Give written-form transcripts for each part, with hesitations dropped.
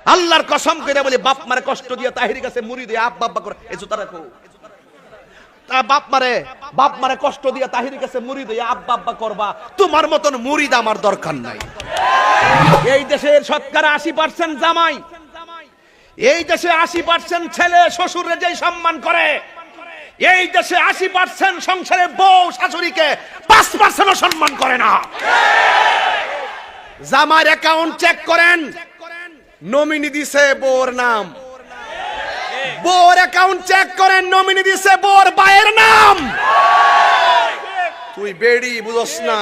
আল্লাহর কসম করে বলি, বাপ মারে কষ্ট দিয়ে তাহির কাছে মুড়ি দিয়ে আব্বা আব্বা করে এই জুতা রাখো। তা বাপ মারে কষ্ট দিয়ে তাহির কাছে মুড়ি দিয়ে আব্বা আব্বা করবা, তোমার মতন মুড়িদ আমার দরকার নাই। এই দেশের শতকরা 80% জামাই, এই দেশে 80% ছেলে শ্বশুরে যেই সম্মান করে, এই দেশে 80% সংসারে বউ শাশুড়িকে 5% সম্মান করে না। জামাইয়ের অ্যাকাউন্ট চেক করেন, নমিনি দিছে বউর নাম। বউর অ্যাকাউন্ট চেক করেন, নমিনি দিছে বউর ভাইয়ের নাম। তুই বেড়ি বুঝস না,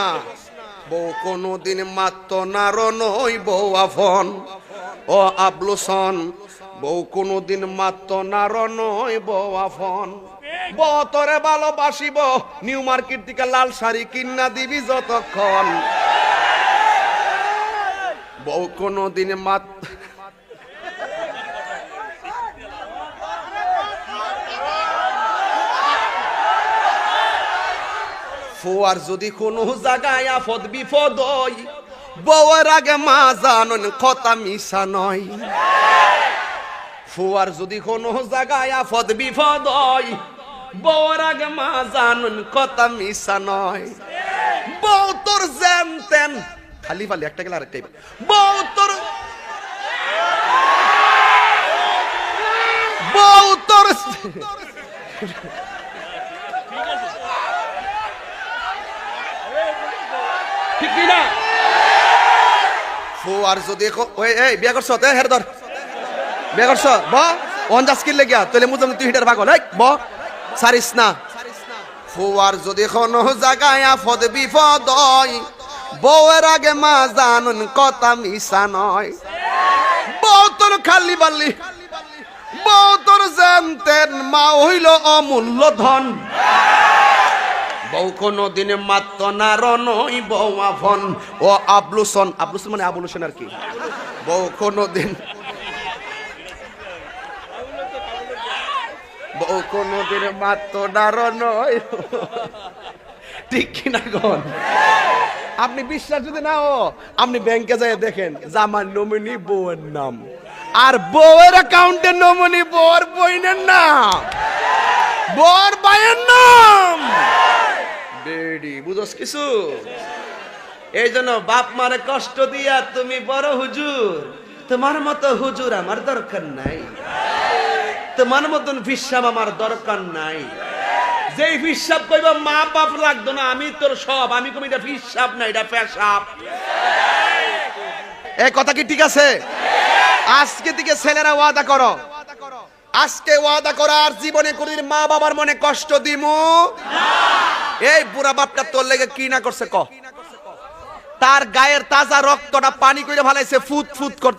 বউ কোনদিন মাত্র নারো নই বউ আফন। ও আবলুসন, বউ কোনদিন মাত্র নারো নই বউ আফন। বউ তোরে ভালোবাসিব, নিউ মার্কেট থেকে লাল শাড়ি কিনা দিবি যতক্ষণ। বউ কোনদিন মাত্র ফুয়ার যদি কোনো জায়গায় আফদ বিপদ হয়, বউয়ের আগে মা জানন কথা মিশা নয়। ফুয়ার যদি কোনো জায়গায় আফদ বিপদ হয়, বউয়ের আগে মা জানন কথা মিশা নয়। বউ তোর যেন তেন খালি ফালি একটা গেলে আরেকটাই, বউ তোর ঠিক না। ফুয়ার যদি এই বিয়া করছ হের ধর, বিয়া করছ ব অঞ্জাস কিনলে গিয়া তাহলে মুজম তুই হিটার পাগল ব সারিস না। ফুয়ার যদি কোনো জায়গায় আফদ বিপদ হয়, বউয়ের আগে মা জানুন কথা মিশা নয়। বউ তোর খালি বাল্লি, বউ তোর জানতেন মা হইল অমূল্য ধন। বউ কোনো দিনে মাত্র নার নই বউ আফন। ও আবলুসন, আবলুসন মানে আবুল হোসেন আর কি। বউ কোনো দিন, বউ কোনো দিনে মাত্র নার নয়। ঠিক কিনা গন? আপনি বিশ্বাস যদি না ও, আপনি ব্যাংকে যাই দেখেন জামার নমিনি বউয়ের নাম, আর বউয়ের অ্যাকাউন্টে নমিনি বউয়ের বইনের নাম, বউয়ের ভাইয়ের নাম। বেডি বুঝছ কিছু? এই জন্য বাপ মারে কষ্ট দিয়া তুমি বড় হুজুর, তোমার মতো হুজুর আমার দরকার নাই, তোমার মতন ফিসাব আমার দরকার নাই। যেই ফিসাব কইবা মা বাপ লাগতো না, আমি তোর সব, আমি কই এটা ফিসাব না, এটা পেশাব। এই কথা কি ঠিক আছে? আজকে থেকে ছেলেরা ওয়াদা করো, আজকে ওয়াদা করো আর জীবনে কোনদিন মা বাবার মনে কষ্ট দিমু না। এই বুড়া বাপটা তোর লেগে কি না করছে ক? তার গায়ের তাজা রক্তটা পানি কইরা ফেলাইছে ফুট ফুট করতে।